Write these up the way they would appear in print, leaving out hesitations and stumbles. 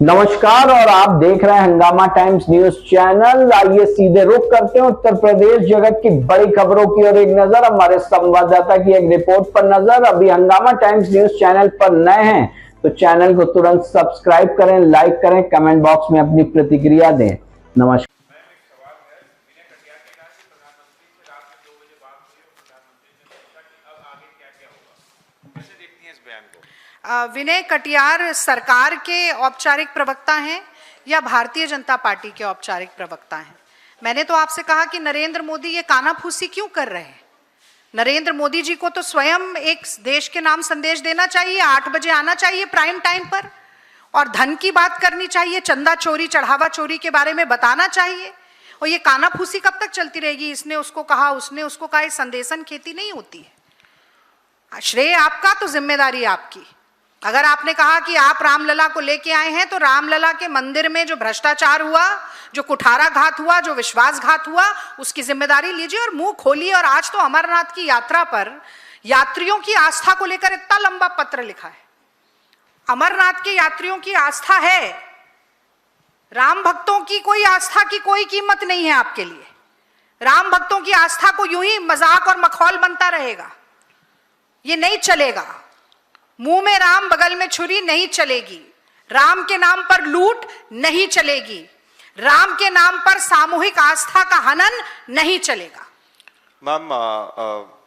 नमस्कार और आप देख रहे हैं हंगामा टाइम्स न्यूज चैनल। आइए सीधे रुख करते हैं उत्तर प्रदेश जगत की बड़ी खबरों की और एक नजर हमारे संवाददाता की एक रिपोर्ट पर नजर। अभी हंगामा टाइम्स न्यूज चैनल पर नए हैं तो चैनल को तुरंत सब्सक्राइब करें, लाइक करें, कमेंट बॉक्स में अपनी प्रतिक्रिया दें। नमस्कार। विनय कटियार सरकार के औपचारिक प्रवक्ता हैं या भारतीय जनता पार्टी के औपचारिक प्रवक्ता हैं? मैंने तो आपसे कहा कि नरेंद्र मोदी ये कानाफूसी क्यों कर रहे हैं? नरेंद्र मोदी जी को तो स्वयं एक देश के नाम संदेश देना चाहिए, 8 बजे आना चाहिए प्राइम टाइम पर और धन की बात करनी चाहिए, चंदा चोरी चढ़ावा चोरी के बारे में बताना चाहिए। और ये कानाफूसी कब तक चलती रहेगी? इसने उसको कहा, उसने उसको कहा, संदेशन खेती नहीं होती है। श्रेय आपका तो जिम्मेदारी आपकी। अगर आपने कहा कि आप रामलला को लेके आए हैं तो रामलला के मंदिर में जो भ्रष्टाचार हुआ, जो कुठाराघात हुआ, जो विश्वासघात हुआ, उसकी जिम्मेदारी लीजिए और मुंह खोलिए। और आज तो अमरनाथ की यात्रा पर यात्रियों की आस्था को लेकर इतना लंबा पत्र लिखा है। अमरनाथ के यात्रियों की आस्था है, राम भक्तों की कोई आस्था की कोई कीमत नहीं है आपके लिए। राम भक्तों की आस्था को यूं ही मजाक और मखौल बनता रहेगा, ये नहीं चलेगा। मुंह में राम बगल में छुरी नहीं चलेगी। राम के नाम पर लूट नहीं चलेगी। राम के नाम पर सामूहिक आस्था का हनन नहीं चलेगा। Ma'am,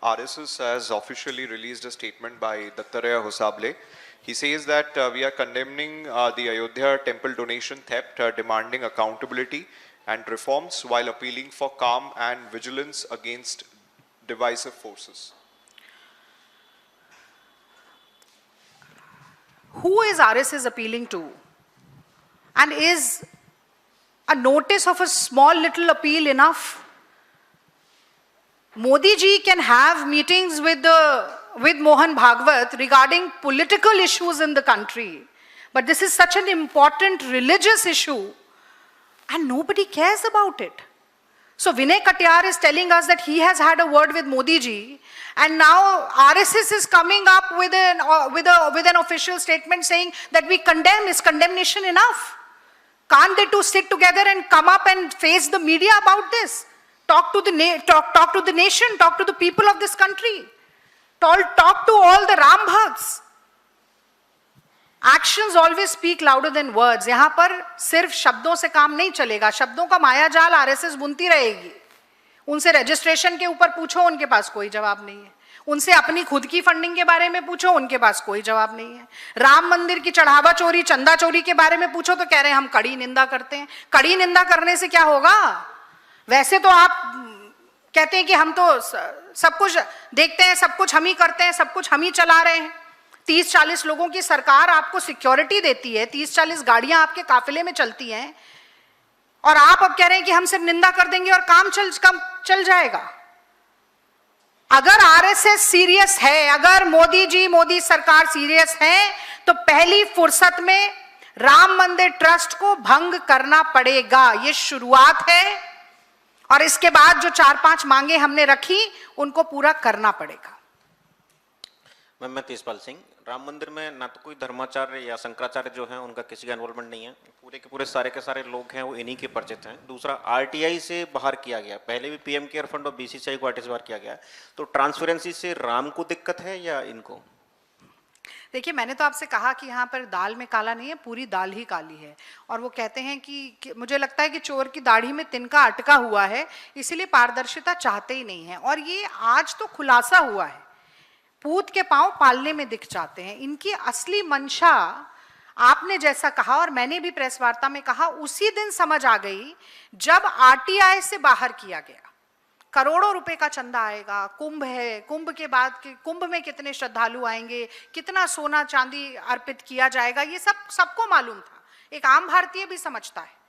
RSS has officially released a statement by Dattaraya Hosable. He says that we are condemning the Ayodhya temple donation theft, demanding accountability and reforms while appealing for calm and vigilance against divisive forces. Who is RSS appealing to? And is a notice of a small little appeal enough? Modi ji can have meetings with Mohan Bhagwat regarding political issues in the country, but this is such an important religious issue and nobody cares about it. So Vinay Katiyar is telling us that he has had a word with Modi ji, and now RSS is coming up with an official statement saying that we condemn. Is condemnation enough? Can't they two sit together and come up and face the media about this? Talk to the nation, talk to the people of this country. Talk to all the Ram Bhakts. Actions always speak louder than words. यहाँ पर सिर्फ शब्दों से काम नहीं चलेगा। शब्दों का मायाजाल आरएसएस बुनती रहेगी। उनसे रजिस्ट्रेशन के ऊपर पूछो, उनके पास कोई जवाब नहीं है। उनसे अपनी खुद की फंडिंग के बारे में पूछो, उनके पास कोई जवाब नहीं है। राम मंदिर की चढ़ावा चोरी, चंदा चोरी के बारे में पूछो तो कह रहे हैं हम कड़ी निंदा करते हैं। कड़ी निंदा करने से क्या होगा? वैसे तो आप कहते हैं कि हम तो सब कुछ देखते हैं, सब कुछ हम ही करते हैं, सब कुछ हम ही चला रहे हैं। 30-40 लोगों की सरकार आपको सिक्योरिटी देती है, 30-40 गाड़ियां आपके काफिले में चलती हैं, और आप अब कह रहे हैं कि हम सिर्फ निंदा कर देंगे और काम चल जाएगा। अगर आरएसएस सीरियस है, अगर मोदी सरकार सीरियस है, तो पहली फुर्सत में राम मंदिर ट्रस्ट को भंग करना पड़ेगा। ये शुरुआत है और इसके बाद जो 4-5 मांगे हमने रखी उनको पूरा करना पड़ेगा। मैं तेजपाल सिंह। राम मंदिर में ना तो कोई धर्माचार्य या शंकराचार्य जो हैं उनका किसी का इन्वॉल्वमेंट नहीं है। पूरे के पूरे सारे के सारे लोग हैं वो इन्हीं के परिचित हैं। दूसरा, आरटीआई से बाहर किया गया, पहले भी पीएम केयर फंड और बीसीसीआई को आरटीआई से बाहर किया गया। तो ट्रांसपेरेंसी से राम को दिक्कत है या इनको? देखिए, मैंने तो आपसे कहा कि यहाँ पर दाल में काला नहीं है, पूरी दाल ही काली है। और वो कहते हैं कि मुझे लगता है कि चोर की दाढ़ी में तिनका अटका हुआ है, इसीलिए पारदर्शिता चाहते ही नहीं है। और ये आज तो खुलासा हुआ है, पूत के पांव पालने में दिख जाते हैं। इनकी असली मंशा आपने जैसा कहा और मैंने भी प्रेस वार्ता में कहा, उसी दिन समझ आ गई जब आरटीआई से बाहर किया गया। करोड़ों रुपए का चंदा आएगा, कुंभ है, कुंभ के बाद कुंभ में कितने श्रद्धालु आएंगे, कितना सोना चांदी अर्पित किया जाएगा, ये सबको मालूम था, एक आम भारतीय भी समझता है।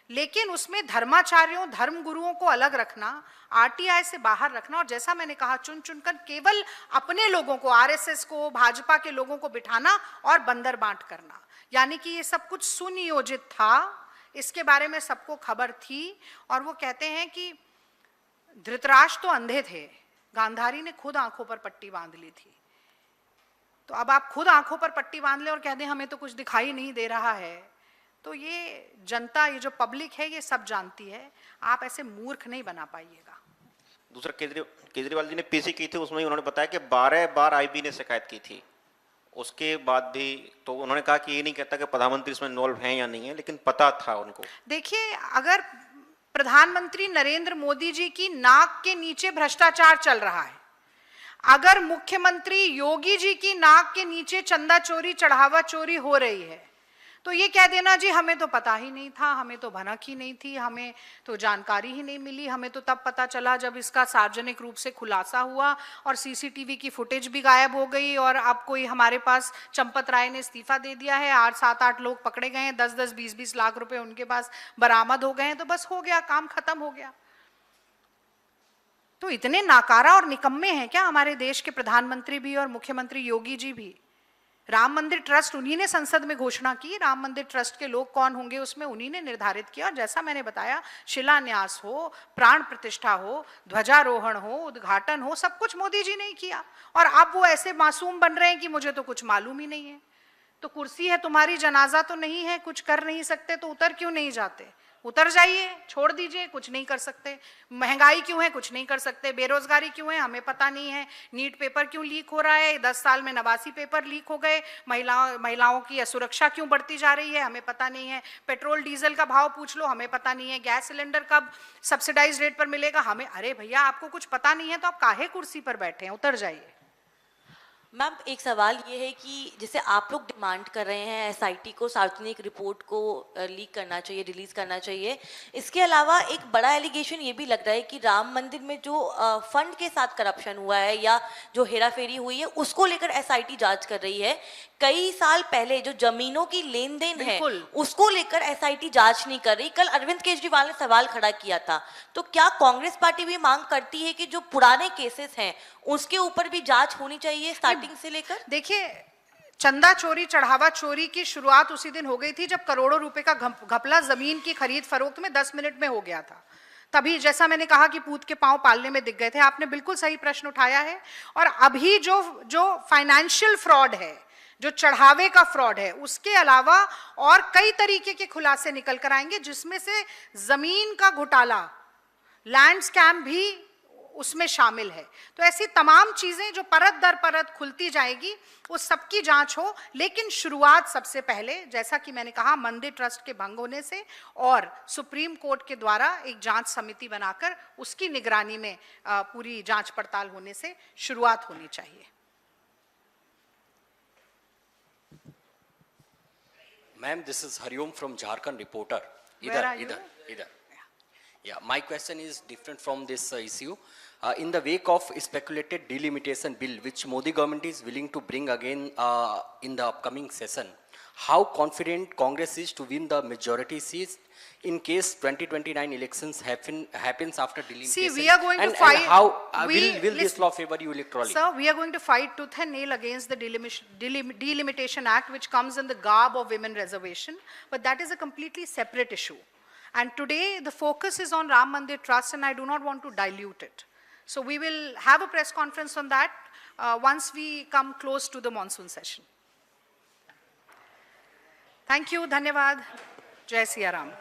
लेकिन उसमें धर्माचार्यों, धर्म गुरुओं को अलग रखना, आरटीआई से बाहर रखना, और जैसा मैंने कहा चुन चुनकर केवल अपने लोगों को, आरएसएस को, भाजपा के लोगों को बिठाना और बंदर बांट करना, यानी कि ये सब कुछ सुनियोजित था, इसके बारे में सबको खबर थी। और वो कहते हैं कि धृतराष्ट्र तो अंधे थे, गांधारी ने खुद आंखों पर पट्टी बांध ली थी। तो अब आप खुद आंखों पर पट्टी बांध ले और कह दें हमें तो कुछ दिखाई नहीं दे रहा है, तो ये जनता, ये जो पब्लिक है, ये सब जानती है। आप ऐसे मूर्ख नहीं बना पाइएगा। दूसरा, केजरीवाल जी ने पीसी की थी, उसमें उन्होंने बताया कि 12 बार आईबी ने शिकायत की थी। उसके बाद भी तो उन्होंने कहा कि ये नहीं कहता कि प्रधानमंत्री इसमें इन्वॉल्व हैं या नहीं है, लेकिन पता था उनको। देखिए, अगर प्रधानमंत्री नरेंद्र मोदी जी की नाक के नीचे भ्रष्टाचार चल रहा है, अगर मुख्यमंत्री योगी जी की नाक के नीचे चंदा चोरी, चढ़ावा चोरी हो रही है, तो ये कह देना जी हमें तो पता ही नहीं था, हमें तो भनक ही नहीं थी, हमें तो जानकारी ही नहीं मिली, हमें तो तब पता चला जब इसका सार्वजनिक रूप से खुलासा हुआ और सीसीटीवी की फुटेज भी गायब हो गई, और अब कोई हमारे पास चंपत राय ने इस्तीफा दे दिया है, 7-8 लोग पकड़े गए हैं, 10-10, 20-20 लाख रुपए उनके पास बरामद हो गए हैं, तो बस हो गया, काम खत्म हो गया। तो इतने नाकारा और निकम्मे हैं क्या हमारे देश के प्रधानमंत्री भी और मुख्यमंत्री योगी जी भी? राम मंदिर ट्रस्ट उन्हीं ने संसद में घोषणा की, राम मंदिर ट्रस्ट के लोग कौन होंगे उसमें उन्हीं ने निर्धारित किया, और जैसा मैंने बताया, शिलान्यास हो, प्राण प्रतिष्ठा हो, ध्वजारोहण हो, उद्घाटन हो, सब कुछ मोदी जी ने ही किया। और अब वो ऐसे मासूम बन रहे हैं कि मुझे तो कुछ मालूम ही नहीं है। तो कुर्सी है तुम्हारी, जनाजा तो नहीं है, कुछ कर नहीं सकते तो उतर क्यों नहीं जाते? उतर जाइए, छोड़ दीजिए, कुछ नहीं कर सकते। महंगाई क्यों है? कुछ नहीं कर सकते। बेरोजगारी क्यों है? हमें पता नहीं है। नीट पेपर क्यों लीक हो रहा है? 10 साल में 89 पेपर लीक हो गए। महिलाओं की असुरक्षा क्यों बढ़ती जा रही है? हमें पता नहीं है। पेट्रोल डीजल का भाव पूछ लो, हमें पता नहीं है। गैस सिलेंडर कब सब्सिडाइज रेट पर मिलेगा? हमें, अरे भैया आपको कुछ पता नहीं है तो आप काहे कुर्सी पर बैठे हैं? उतर जाइए। मैम, एक सवाल ये है कि जैसे आप लोग डिमांड कर रहे हैं एसआईटी को सार्वजनिक रिपोर्ट को लीक करना चाहिए, रिलीज करना चाहिए, इसके अलावा एक बड़ा एलिगेशन ये भी लग रहा है कि राम मंदिर में जो फंड के साथ करप्शन हुआ है या जो हेराफेरी हुई है उसको लेकर एसआईटी जांच कर रही है। कई साल पहले जो जमीनों की लेन देन है उसको लेकर एसआईटी जांच नहीं कर रही। कल अरविंद केजरीवाल ने सवाल खड़ा किया था, तो क्या कांग्रेस पार्टी भी मांग करती है कि जो पुराने केसेस हैं उसके ऊपर भी जांच होनी चाहिए स्टार्टिंग से लेकर? देखिए, चंदा चोरी, चढ़ावा चोरी की शुरुआत उसी दिन हो गई थी जब करोड़ों रुपए का घपला जमीन की खरीद फरोख्त में 10 मिनट में हो गया था। तभी जैसा मैंने कहा कि पूत के पांव पालने में दिख गए थे। आपने बिल्कुल सही प्रश्न उठाया है। और अभी जो फाइनेंशियल फ्रॉड है, जो चढ़ावे का फ्रॉड है, उसके अलावा और कई तरीके के खुलासे निकल कर आएंगे, जिसमें से जमीन का घोटाला, लैंड स्कैम भी उसमें शामिल है। तो ऐसी तमाम चीजें जो परत दर परत खुलती जाएगी, उस सबकी जांच हो। लेकिन शुरुआत सबसे पहले, जैसा कि मैंने कहा, मंदिर ट्रस्ट के भंग होने से और सुप्रीम कोर्ट के द्वारा एक जांच समिति बनाकर उसकी निगरानी में पूरी जांच पड़ताल होने से शुरुआत होनी चाहिए। Ma'am, this is Hariom from Jharkhand Reporter. Where are you? Yeah, my question is different from this issue. In the wake of speculated delimitation bill, which Modi government is willing to bring again in the upcoming session, how confident Congress is to win the majority seats in case 2029 elections happens after delimitation? See, we are going to fight. And how will this law favor you electorally? Sir, we are going to fight tooth and nail against the Delimitation Act, which comes in the garb of women reservation, but that is a completely separate issue. And today the focus is on Ram Mandir Trust, and I do not want to dilute it. So we will have a press conference on that once we come close to the monsoon session. Thank you, Dhanyavad. Jai Siya Ram.